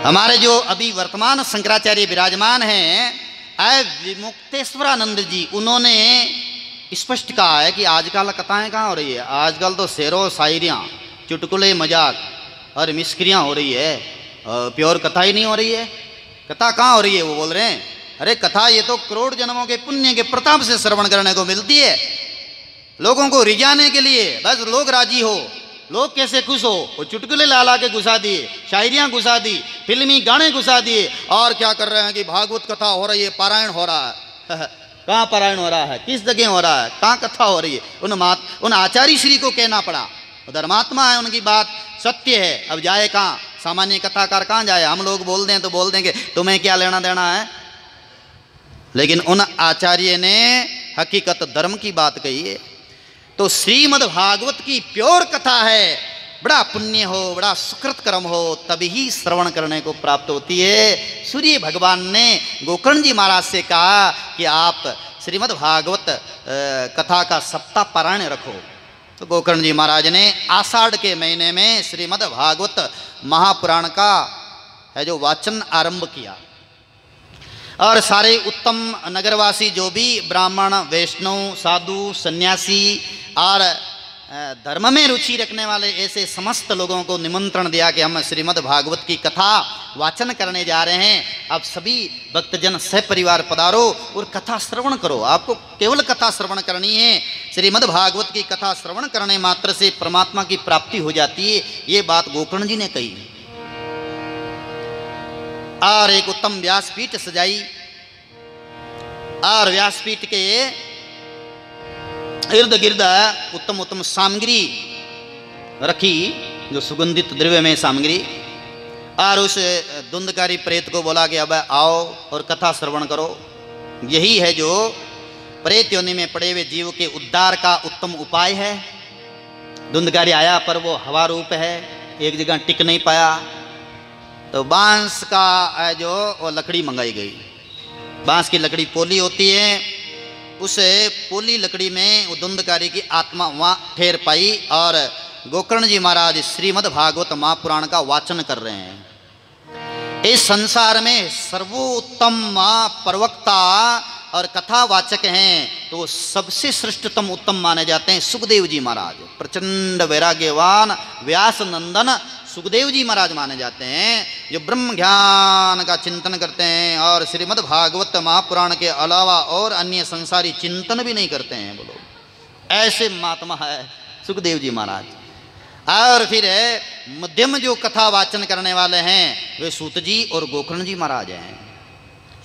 हमारे जो अभी वर्तमान शंकराचार्य विराजमान हैं विमुक्तेश्वरानंद जी, उन्होंने स्पष्ट कहा है कि आजकल कथाएं कहाँ हो रही है, आजकल तो शेरों शायरियाँ, चुटकुले, मजाक और मिस्क्रियाँ हो रही है, प्योर कथा ही नहीं हो रही है। कथा कहाँ हो रही है? वो बोल रहे हैं अरे कथा ये तो करोड़ जन्मों के पुण्य के प्रताप से श्रवण करने को मिलती है, लोगों को रिझाने के लिए, बस लोग राजी हो, लोग कैसे खुश हो, वो चुटकुले ला के घुसा दिए, शायरियाँ घुसा दी, फिल्मी गाने घुसा दिए, और क्या कर रहे हैं कि भागवत कथा हो रही है, पारायण हो रहा है। कहाँ पारायण हो रहा है, किस जगह हो रहा है, कहाँ कथा हो रही है? उन आचार्य श्री को कहना पड़ा, धर्मात्मा है, उनकी बात सत्य है, अब जाए कहाँ, सामान्य कथाकार कहाँ जाए? हम लोग बोल दें तो बोल देंगे तुम्हें क्या लेना देना है, लेकिन उन आचार्य ने हकीकत धर्म की बात कही है। तो श्रीमद् भागवत की प्योर कथा है, बड़ा पुण्य हो, बड़ा सुकृत कर्म हो, तभी ही श्रवण करने को प्राप्त होती है। सूर्य भगवान ने गोकर्ण जी महाराज से कहा कि आप श्रीमद् भागवत कथा का सप्ताह पारायण रखो। तो गोकर्ण जी महाराज ने आषाढ़ के महीने में श्रीमद् भागवत महापुराण का है जो वाचन आरंभ किया, और सारे उत्तम नगरवासी जो भी ब्राह्मण, वैष्णव, साधु, सन्यासी और धर्म में रुचि रखने वाले ऐसे समस्त लोगों को निमंत्रण दिया कि हम श्रीमद् भागवत की कथा वाचन करने जा रहे हैं। अब सभी भक्तजन सपरिवार पधारो और कथा श्रवण करो। आपको केवल कथा श्रवण करनी है। श्रीमद् भागवत की कथा श्रवण करने मात्र से परमात्मा की प्राप्ति हो जाती है। ये बात गोकर्ण जी ने कही। और एक उत्तम व्यासपीठ सजाई, और व्यासपीठ के इर्द गिर्द उत्तम उत्तम सामग्री रखी, जो सुगंधित द्रव्य में सामग्री, और उस धुंधकारी प्रेत को बोला कि अब आओ और कथा श्रवण करो। यही है जो प्रेत योनि में पड़े हुए जीव के उद्धार का उत्तम उपाय है। धुंधकारी आया पर वो हवा रूप है, एक जगह टिक नहीं पाया, तो बांस का जो वो लकड़ी मंगाई गई। बांस की लकड़ी पोली होती है, उस पोली लकड़ी में वो धुंधकारी की आत्मा वहाँ ठहर पाई, और गोकर्ण जी महाराज श्रीमद् भागवत महापुराण का वाचन कर रहे हैं। इस संसार में सर्वोत्तम प्रवक्ता और कथावाचक हैं तो सबसे श्रेष्ठतम उत्तम माने जाते हैं सुखदेव जी महाराज। प्रचंड वैराग्यवान व्यास नंदन सुखदेव जी महाराज माने जाते हैं, जो ब्रह्म ज्ञान का चिंतन करते हैं और श्रीमद् भागवत महापुराण के अलावा और अन्य संसारी चिंतन भी नहीं करते हैं। बोलो, ऐसे महात्मा है सुखदेव जी महाराज। और फिर मध्यम जो कथा वाचन करने वाले हैं वे सूत जी और गोकर्ण जी महाराज हैं।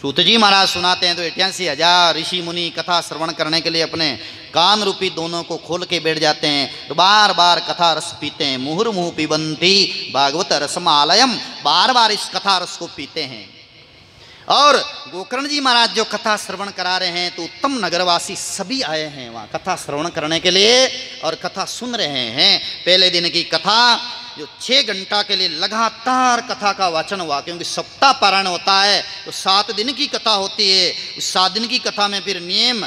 सूत जी महाराज सुनाते हैं तो 88,000 ऋषि मुनि कथा श्रवण करने के लिए अपने कान रूपी दोनों को खोल के बैठ जाते हैं, तो बार बार कथा रस पीते हैं। मुहुर्मुहु पिबंती भागवत रसमालयम, बार बार इस कथा रस को पीते हैं। और गोकर्ण जी महाराज जो कथा श्रवण करा रहे हैं तो उत्तम नगरवासी सभी आए हैं वहाँ कथा श्रवण करने के लिए और कथा सुन रहे हैं। पहले दिन की कथा जो 6 घंटा के लिए लगातार कथा का वाचन हुआ, क्योंकि सप्ताह पारायण होता है तो 7 दिन की कथा होती है। उस 7 दिन की कथा में फिर नियम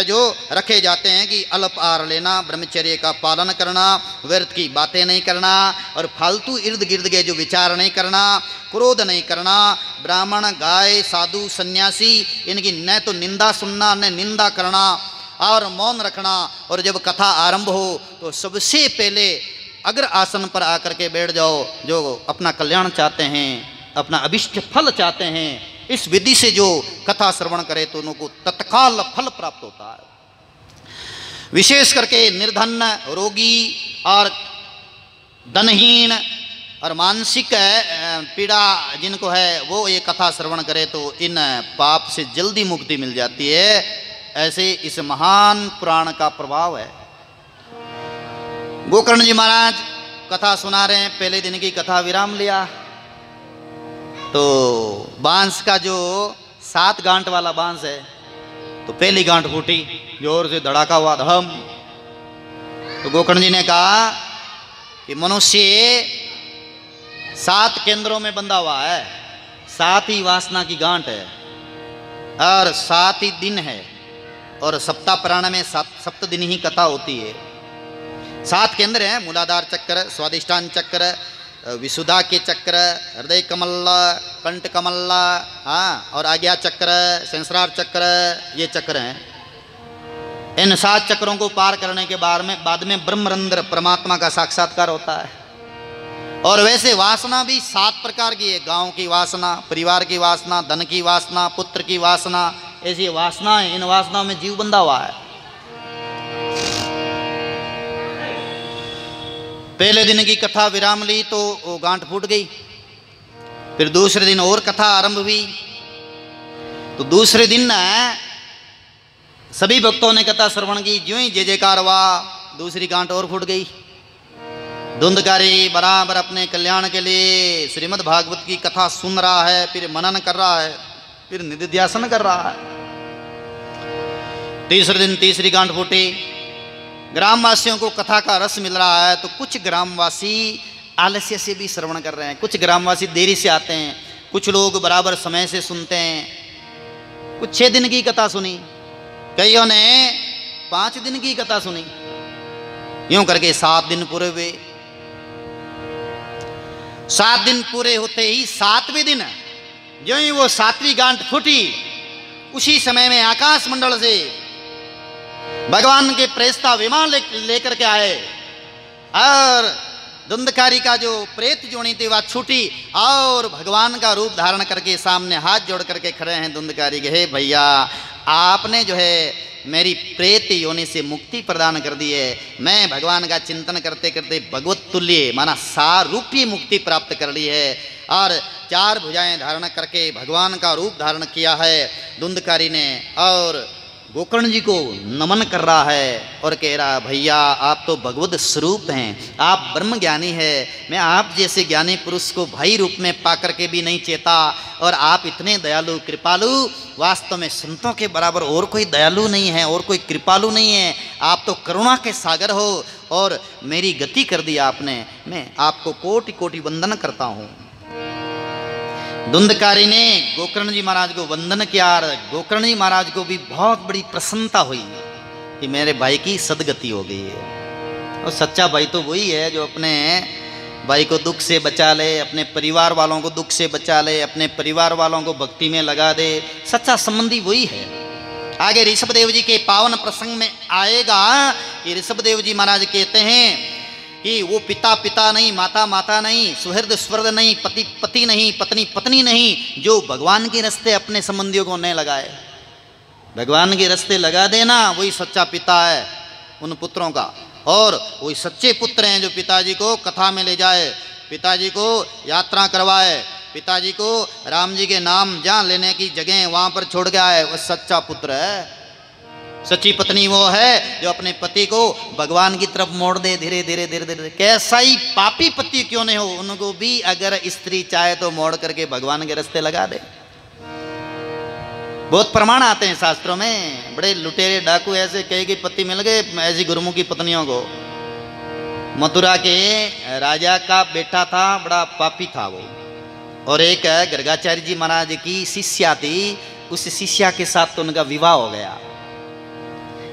जो रखे जाते हैं कि अल्प आहार लेना, ब्रह्मचर्य का पालन करना, व्यर्थ की बातें नहीं करना और फालतू इर्द गिर्द के जो विचार नहीं करना, क्रोध नहीं करना, ब्राह्मण, गाय, साधु, सन्यासी इनकी न तो निंदा सुनना न निंदा करना और मौन रखना। और जब कथा आरंभ हो तो सबसे पहले अग्र आसन पर आकर के बैठ जाओ। जो अपना कल्याण चाहते हैं, अपना अभिष्ट फल चाहते हैं, इस विधि से जो कथा श्रवण करे तो उनको तत्काल फल प्राप्त होता है। विशेष करके निर्धन, रोगी और धनहीन और मानसिक पीड़ा जिनको है वो ये कथा श्रवण करे तो इन पाप से जल्दी मुक्ति मिल जाती है। ऐसे इस महान पुराण का प्रभाव है। गोकर्ण जी महाराज कथा सुना रहे हैं। पहले दिन की कथा विराम लिया तो बांस का जो 7 गांठ वाला बांस है तो पहली गांठ फूटी, जोर से धड़ाका हुआ धम। तो गोकर्ण जी ने कहा कि मनुष्य 7 केंद्रों में बंधा हुआ है, 7 ही वासना की गांठ है और 7 ही दिन है, और सप्ताह पुराण में 7 दिन ही कथा होती है। 7 केंद्र हैं, मूलाधार चक्र, स्वादिष्टान चक्र, विशुद्धा के चक्र, हृदय कमल, कंठ कमल, हाँ, और आज्ञा चक्र, संसार चक्र, ये चक्र हैं। इन 7 चक्रों को पार करने के बाद में ब्रह्मरंध्र परमात्मा का साक्षात्कार होता है। और वैसे वासना भी 7 प्रकार की है। गांव की वासना, परिवार की वासना, धन की वासना, पुत्र की वासना, ऐसी वासना है। इन वासनाओं में जीव बंधा हुआ है। पहले दिन की कथा विराम ली तो वो गांठ फूट गई। फिर दूसरे दिन और कथा आरंभ हुई। तो दूसरे दिन सभी भक्तों ने कथा श्रवण की। ज्यों ही जय जयकार हुआ, दूसरी गांठ और फूट गई। धुंधकारी बराबर अपने कल्याण के लिए श्रीमद् भागवत की कथा सुन रहा है, फिर मनन कर रहा है, फिर निधिध्यासन कर रहा है। तीसरे दिन तीसरी गांठ फूटी। ग्रामवासियों को कथा का रस मिल रहा है तो कुछ ग्रामवासी आलस्य से भी श्रवण कर रहे हैं, कुछ ग्रामवासी देरी से आते हैं, कुछ लोग बराबर समय से सुनते हैं। कुछ 6 दिन की कथा सुनी, कईयों ने 5 दिन की कथा सुनी। यूं करके 7 दिन पूरे हुए। 7 दिन पूरे होते ही 7वें दिन जो ही वो 7वीं गांठ फूटी, उसी समय में आकाश मंडल से भगवान के प्रेस्ता विमान लेकर के आए और धुंधकारी का जो प्रेत जोड़ी थी वह छूटी और भगवान का रूप धारण करके सामने हाथ जोड़ करके खड़े हैं धुंधकारी के। हे भैया, आपने जो है मेरी प्रेत योनि से मुक्ति प्रदान कर दी है। मैं भगवान का चिंतन करते करते भगवत तुल्य माना सारूपी मुक्ति प्राप्त कर ली है और 4 भुजाएं धारण करके भगवान का रूप धारण किया है धुंधकारी ने। और गोकर्ण जी को नमन कर रहा है और कह रहा, भैया आप तो भगवत स्वरूप हैं, आप ब्रह्म ज्ञानी है। मैं आप जैसे ज्ञानी पुरुष को भाई रूप में पा करके भी नहीं चेता और आप इतने दयालु कृपालु, वास्तव में संतों के बराबर और कोई दयालु नहीं है और कोई कृपालु नहीं है। आप तो करुणा के सागर हो और मेरी गति कर दी आपने। मैं आपको कोटि कोटि वंदन करता हूँ। धुंधकारी ने गोकर्ण जी महाराज को वंदन किया और गोकर्ण जी महाराज को भी बहुत बड़ी प्रसन्नता हुई कि मेरे भाई की सदगति हो गई है। और सच्चा भाई तो वही है जो अपने भाई को दुख से बचा ले, अपने परिवार वालों को दुख से बचा ले, अपने परिवार वालों को भक्ति में लगा दे। सच्चा संबंधी वही है। आगे ऋषभदेव जी के पावन प्रसंग में आएगा कि ऋषभदेव जी महाराज कहते हैं कि वो पिता पिता नहीं, माता माता नहीं, सुहृद स्वर्द नहीं, पति पति नहीं, पत्नी पत्नी नहीं, जो भगवान के रास्ते अपने संबंधियों को नहीं लगाए। भगवान के रास्ते लगा देना वही सच्चा पिता है उन पुत्रों का। और वही सच्चे पुत्र हैं जो पिताजी को कथा में ले जाए, पिताजी को यात्रा करवाए, पिताजी को राम जी के नाम जहाँ लेने की जगह वहाँ पर छोड़ के आए, वह सच्चा पुत्र है। सच्ची पत्नी वो है जो अपने पति को भगवान की तरफ मोड़ दे धीरे धीरे धीरे धीरे। कैसा ही पापी पति क्यों नहीं हो, उनको भी अगर स्त्री चाहे तो मोड़ करके भगवान के रास्ते लगा दे। बहुत प्रमाण आते हैं शास्त्रों में। बड़े लुटेरे डाकू ऐसे कई के पति मिल गए ऐसी गुरुमुखी पत्नियों को। मथुरा के राजा का बेटा था, बड़ा पापी था वो, और एक गर्गाचार्य जी महाराज की शिष्या थी, उस शिष्या के साथ तो उनका विवाह हो गया।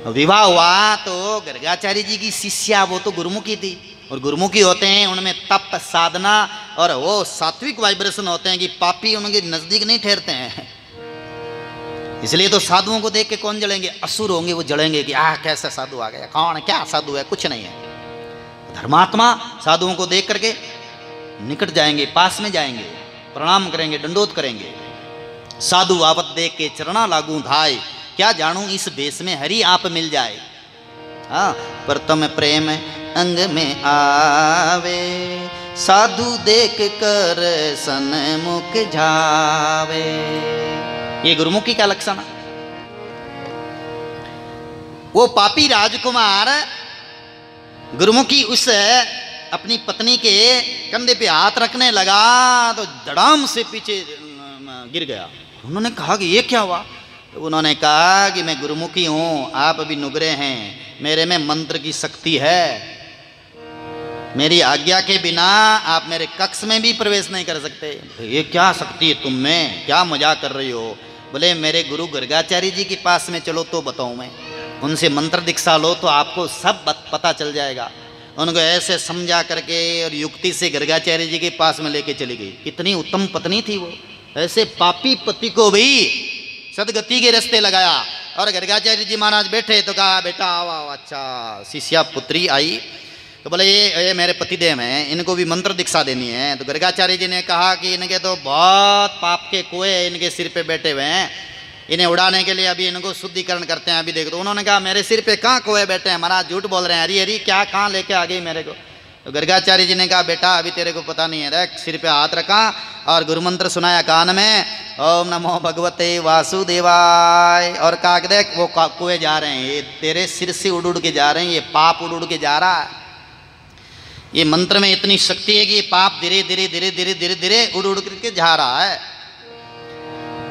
विवाह हुआ तो गर्गाचार्य जी की शिष्या वो तो गुरुमुखी थी, और गुरुमुखी होते हैं उनमें तप साधना और वो सात्विक वाइब्रेशन होते हैं कि पापी उनके नजदीक नहीं ठहरते हैं। इसलिए तो साधुओं को देख के कौन जलेंगे, असुर होंगे वो जलेंगे कि कैसा साधु आ गया, कौन क्या साधु है, कुछ नहीं है। धर्मात्मा साधुओं को देख करके निकट जाएंगे, पास में जाएंगे, प्रणाम करेंगे, दंडोत करेंगे। साधु आवत देख के चरणा लागू धाय, क्या जानूं इस बेस में हरि आप मिल जाए। हाँ, प्रथम प्रेम अंग में आवे, साधु देख कर सन्मुख जावे। ये गुरुमुखी का लक्षण। वो पापी राजकुमार गुरुमुखी उस अपनी पत्नी के कंधे पे हाथ रखने लगा तो धड़ाम से पीछे गिर गया। उन्होंने कहा कि ये क्या हुआ। तो उन्होंने कहा कि मैं गुरुमुखी हूँ, आप अभी नुगरे हैं, मेरे में मंत्र की शक्ति है, मेरी आज्ञा के बिना आप मेरे कक्ष में भी प्रवेश नहीं कर सकते। ये क्या शक्ति है तुम में, क्या मजाक कर रही हो। बोले मेरे गुरु गर्गाचार्य जी के पास में चलो तो बताऊँ मैं, उनसे मंत्र दीक्षा लो तो आपको सब पता चल जाएगा। उनको ऐसे समझा करके और युक्ति से गर्गाचार्य जी के पास में लेके चली गई। कितनी उत्तम पत्नी थी वो, ऐसे पापी पति को भी सदगति के रास्ते लगाया। और गर्गाचार्य जी महाराज बैठे तो कहा बेटा आओ आओ। अच्छा शिष्या पुत्री आई तो बोले ये मेरे पतिदेव हैं, इनको भी मंत्र दीक्षा देनी है। तो गर्गाचार्य जी ने कहा कि इनके तो बहुत पाप के कुएं इनके सिर पे बैठे हुए हैं, इन्हें उड़ाने के लिए अभी इनको शुद्धिकरण करते हैं। अभी देख तो उन्होंने कहा मेरे सिर पे कहाँ कुएं बैठे हैं महाराज, झूठ बोल रहे हैं, हरी हरी क्या कहाँ लेके आ गई मेरे को। तो गर्गाचार्य जी ने कहा बेटा अभी तेरे को पता नहीं है, देख सिर पे हाथ रखा और गुरु मंत्र सुनाया कान में, ओम नमो भगवते वासुदेवाय, और कहा कि देख वो कुएं जा रहे हैं, ये तेरे सिर से उड़ उड़ के जा रहे हैं, ये पाप उड़ उड़ के जा रहा है। ये मंत्र में इतनी शक्ति है कि ये पाप धीरे धीरे धीरे धीरे धीरे धीरे उड़ उड़ करके जा रहा है।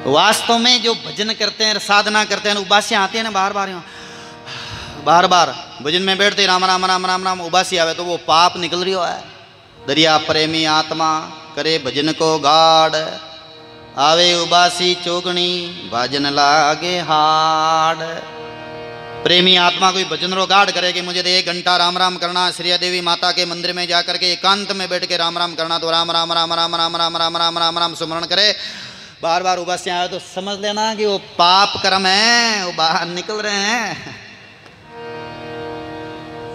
वास्तव में जो भजन करते हैं, साधना करते हैं, उबासियाँ आती है ना बार बार भजन में बैठते राम राम राम राम राम उबासी आवे तो वो पाप निकल रही है। दरिया प्रेमी आत्मा करे भजन को गाढ़, आवे उबासी चोगणी भजन लागे हाड़। प्रेमी आत्मा कोई भजन रो गाढ़ करे कि मुझे तो 1 घंटा राम राम करना, श्री देवी माता के मंदिर में जाकर के एकांत में बैठ के राम राम करना, तो राम राम राम राम राम राम राम राम राम राम सुमरण करे, बार बार उबासियाँ आए तो समझ लेना कि वो पाप कर्म है, वो बाहर निकल रहे हैं।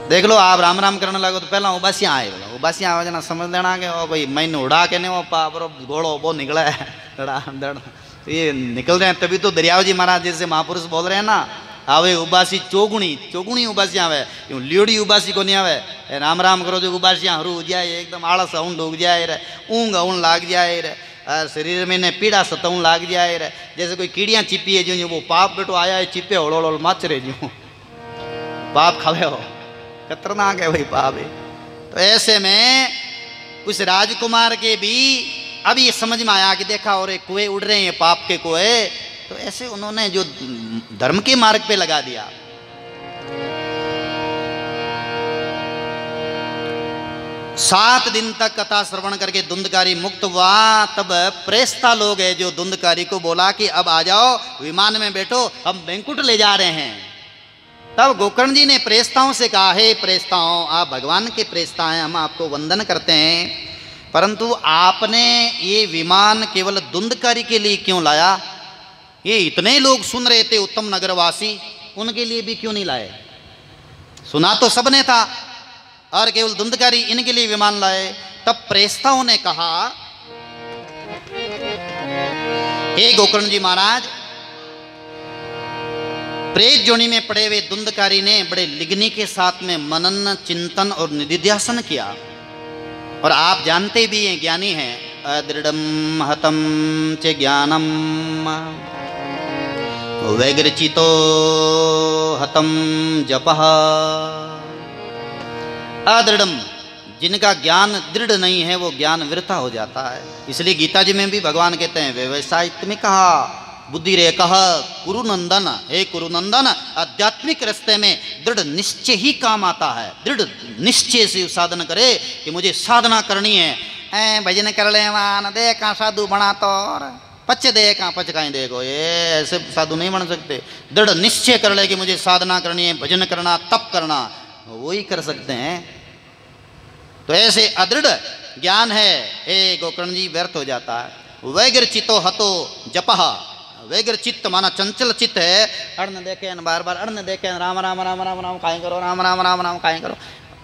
देख लो आप राम राम करने लगो तो पहला उबासियाँ आए, बोला उबासियाँ आवे ना समझ लेना कि ओ भाई मैंने उड़ा के नहीं वो पाप रो घोड़ो वो निकला है दड़ तो ये निकल रहे हैं। तभी तो दरियाव जी महाराज जैसे महापुरुष बोल रहे हैं ना, आवे उबासी चौगुणी उबासियाँ आवे, यूँ लियोड़ी उबासी को नहीं आवे। राम राम करो जो उबासियाँ हरू हो जाए, एकदम आलस औंड उग जाए रे, ऊँग औंड लाग जाए रे, और शरीर में ने पीड़ा सतौन लाग जाए रे, जैसे कोई कीड़ियाँ चिपी है जो वो पाप बेटो आया है चिपे होड़ मच रहे जो पाप खावे हो, खतरनाक है भाई पाप है। तो ऐसे में उस राजकुमार के भी अब ये समझ में आया कि देखा और कुएं उड़ रहे हैं पाप के कुएं, तो ऐसे उन्होंने जो धर्म के मार्ग पे लगा दिया। सात दिन तक कथा श्रवण करके धुंधकारी मुक्त हुआ। तब प्रेस्ता लोग है जो धुंधकारी को बोला कि अब आ जाओ विमान में बैठो, हम बैंकुट ले जा रहे हैं। तब गोकर्ण जी ने प्रेस्ताओं से कहा, हे प्रेस्ताओं आप भगवान के प्रेस्ता हैं, हम आपको वंदन करते हैं, परंतु आपने ये विमान केवल धुंधकारी के लिए क्यों लाया? ये इतने लोग सुन रहे थे उत्तम नगरवासी, उनके लिए भी क्यों नहीं लाए? सुना तो सबने था और केवल धुंधकारी इनके लिए विमान लाए। तब प्रेस्ताओं ने कहा, हे गोकर्ण जी महाराज, प्रेत जोनी में पड़े हुए धुंधकारी ने बड़े लिग्नि के साथ में मनन चिंतन और निधिध्यासन किया, और आप जानते भी हैं, ज्ञानी हैं, अदृढ़म हतम च ज्ञानम वैग्रचितो हतम जपः। अदृढ़म, जिनका ज्ञान दृढ़ नहीं है वो ज्ञान वृथा हो जाता है। इसलिए गीता जी में भी भगवान कहते हैं व्यवसायित में कहा बुद्धि रे कह कुरुनंदन, हे कुरुनंदन, आध्यात्मिक रास्ते में दृढ़ निश्चय ही काम आता है। दृढ़ निश्चय से साधन करे कि मुझे साधना करनी है, भजन कर ले मान दे का साधु बना तो पच दे का पच कहीं देखो, ये ऐसे साधु नहीं बन सकते। दृढ़ निश्चय कर ले कि मुझे साधना करनी है, भजन करना, तप करना, वही कर सकते हैं। तो ऐसे अदृढ़ ज्ञान है, हे गोकर्ण जी, व्यर्थ हो जाता है। वैग्र चितो हतो जपः, वैग्र चित्त माना चंचल चित्त है, अर्ण देखे बार बार अर्ण देखे राम राम राम राम राम काहे करो, राम राम राम राम काहे करो,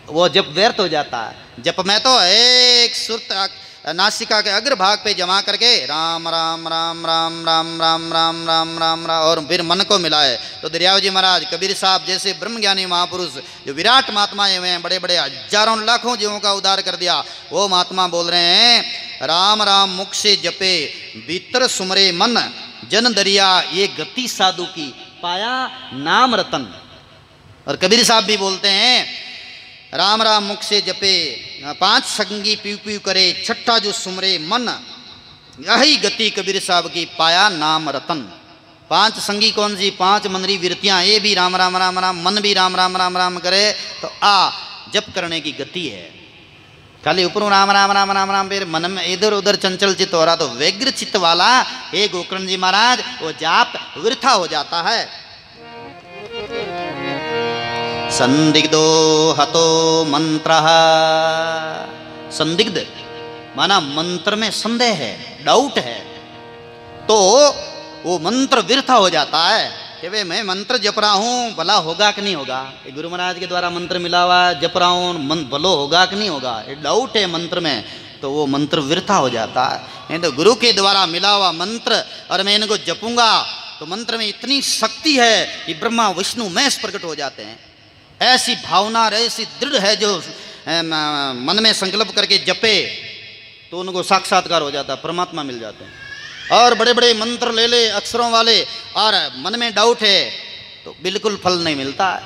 वो जप व्यर्थ हो जाता है। जप में तो एक सुरत नासिका के अग्रभाग पे जमा करके राम राम राम राम राम राम राम राम राम राम और फिर मन को मिलाए। तो दरियाव जी महाराज, कबीर साहब जैसे ब्रह्मज्ञानी महापुरुष जो विराट महात्माएं हुए हैं, बड़े बड़े हजारों लाखों जीवों का उद्धार कर दिया, वो महात्मा बोल रहे हैं राम राम मुख से जपे भीतर सुमरे मन, जन दरिया ये गति साधु की, पाया नाम रतन। और कबीर साहब भी बोलते हैं राम राम मुख से जपे 5 संगी पीव पीव करे, छठा जो सुमरे मन, यही गति कबीर साहब की, पाया नाम रतन। 5 संगी कौन सी? 5 मंदरी वृत्तियां, ये भी राम राम राम राम, मन भी राम राम राम राम करे तो जप करने की गति है। खाली ऊपर राम राम राम राम राम, फिर मन में इधर उधर चंचल चित्त हो रहा, तो व्यग्र चित्त वाला हे गोकर्ण जी महाराज वो जाप वृथा हो जाता है। संदिग्धो हतो मंत्रः। संदिग्ध माना मंत्र में संदेह है, डाउट है, तो वो मंत्र व्यर्थ हो जाता है कि भाई मैं मंत्र जप रहा हूँ, भला होगा कि नहीं होगा। ये गुरु महाराज के द्वारा मंत्र मिला हुआ जप रहा हूँ, भलो होगा कि नहीं होगा, ये डाउट है मंत्र में, तो वो मंत्र व्यर्थ हो जाता है। नहीं तो गुरु के द्वारा मिला हुआ मंत्र और मैं इनको जपूंगा तो मंत्र में इतनी शक्ति है कि ब्रह्मा विष्णु महेश प्रकट हो जाते हैं। ऐसी भावना ऐसी दृढ़ है, जो मन में संकल्प करके जपे तो उनको साक्षात्कार हो जाता है, परमात्मा मिल जाते हैं। और बड़े बड़े मंत्र ले ले अक्षरों वाले और मन में डाउट है तो बिल्कुल फल नहीं मिलता है।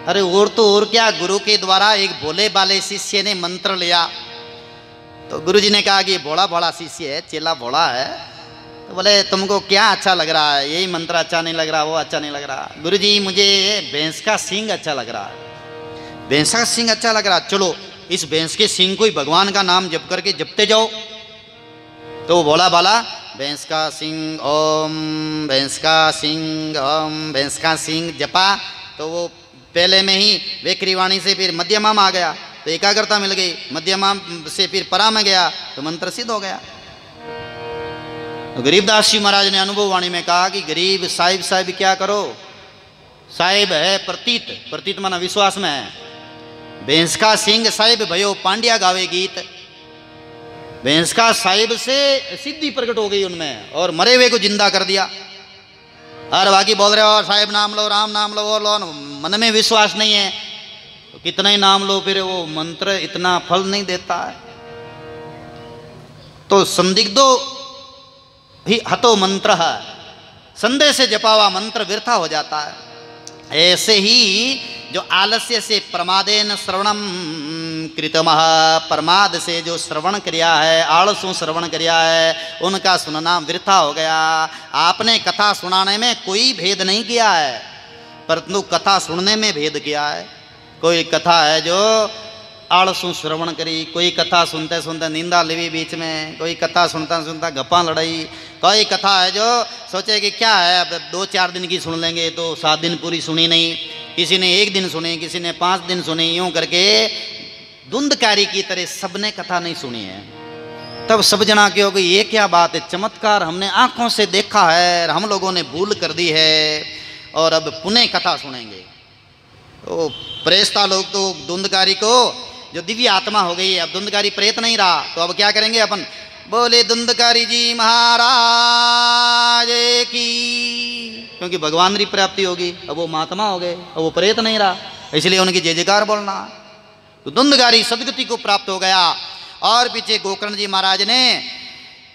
अरे और तो और क्या, गुरु के द्वारा एक भोले बाले शिष्य ने मंत्र लिया तो गुरुजी ने कहा कि भोला भोला शिष्य है, चेला भोला है, तो बोले तुमको क्या अच्छा लग रहा है, यही मंत्र अच्छा नहीं लग रहा, वो अच्छा नहीं लग रहा। गुरुजी मुझे भैंस का सींग अच्छा लग रहा है, भैंस का सींग अच्छा लग रहा, चलो इस भैंस के सींग को ही भगवान का नाम जप करके जपते जाओ। तो वो भोला भाला भैंस का सींग ओम, भैंस का सींग ओम, भैंस का सींग जपा, तो वो पहले में ही वेखरी वाणी से फिर मध्यमा में आ गया तो एकाग्रता मिल गई, मध्यमा से फिर परा में गया तो मंत्र सिद्ध हो गया। तो गरीबदास जी महाराज ने अनुभव वाणी में कहा कि गरीब साहिब साहिब क्या करो, साहिब है प्रतीत, प्रतीत माना विश्वास में है, भैंस का सिंह साहिब भयो पांड्या गावे गीत। भैंस का साहिब से सिद्धि प्रकट हो गई उनमें और मरे हुए को जिंदा कर दिया। और बाकी बोल रहे हो साहिब नाम लो, राम नाम लो, वो लो, मन में विश्वास नहीं है तो कितना ही नाम लो फिर वो मंत्र इतना फल नहीं देता है। तो संदिग्धो ही हतो मंत्र है, संदेह से जपा हुआ मंत्र व्यर्था हो जाता है। ऐसे ही जो आलस्य से प्रमादेन श्रवणम कृतमः, प्रमाद से जो श्रवण क्रिया है, आलसों श्रवण क्रिया है, उनका सुनना वृथा हो गया। आपने कथा सुनाने में कोई भेद नहीं किया है, परंतु कथा सुनने में भेद किया है। कोई कथा है जो आलसों श्रवण करी, कोई कथा सुनते सुनते नींदा लेवी बीच में, कोई कथा सुनता सुनता गप्पा लड़ाई, कोई कथा है जो सोचे कि क्या है अब 2-4 दिन की सुन लेंगे तो 7 दिन पूरी सुनी नहीं, किसी ने 1 दिन सुनी, किसी ने 5 दिन सुनी, यूं करके धुंधकारी की तरह सबने कथा नहीं सुनी है। तब सब जना के हो गई ये क्या बात है, चमत्कार हमने आंखों से देखा है, हम लोगों ने भूल कर दी है और अब पुनः कथा सुनेंगे। तो प्रेस्ता लोग तो धुंधकारी को जो दिव्य आत्मा हो गई है, अब धुंधकारी प्रेत नहीं रहा, तो अब क्या करेंगे अपन, बोले धुंधकारी जी महाराज की, क्योंकि भगवान की प्राप्ति होगी, अब वो महात्मा हो गए, अब वो प्रेत नहीं रहा, इसलिए उनकी जय जयकार बोलना। तो धुंधकारी सदगति को प्राप्त हो गया। और पीछे गोकर्ण जी महाराज ने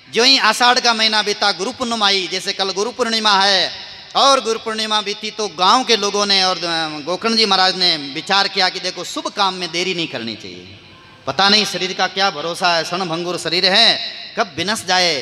जो ही आषाढ़ का महीना बीता, गुरु पूर्णिमा आई, जैसे कल गुरु पूर्णिमा है और गुरु पूर्णिमा बीती, तो गांव के लोगों ने और गोकर्ण जी महाराज ने विचार किया कि देखो शुभ काम में देरी नहीं करनी चाहिए, पता नहीं शरीर का क्या भरोसा है, क्षण भंगुर शरीर है, कब विनस जाए,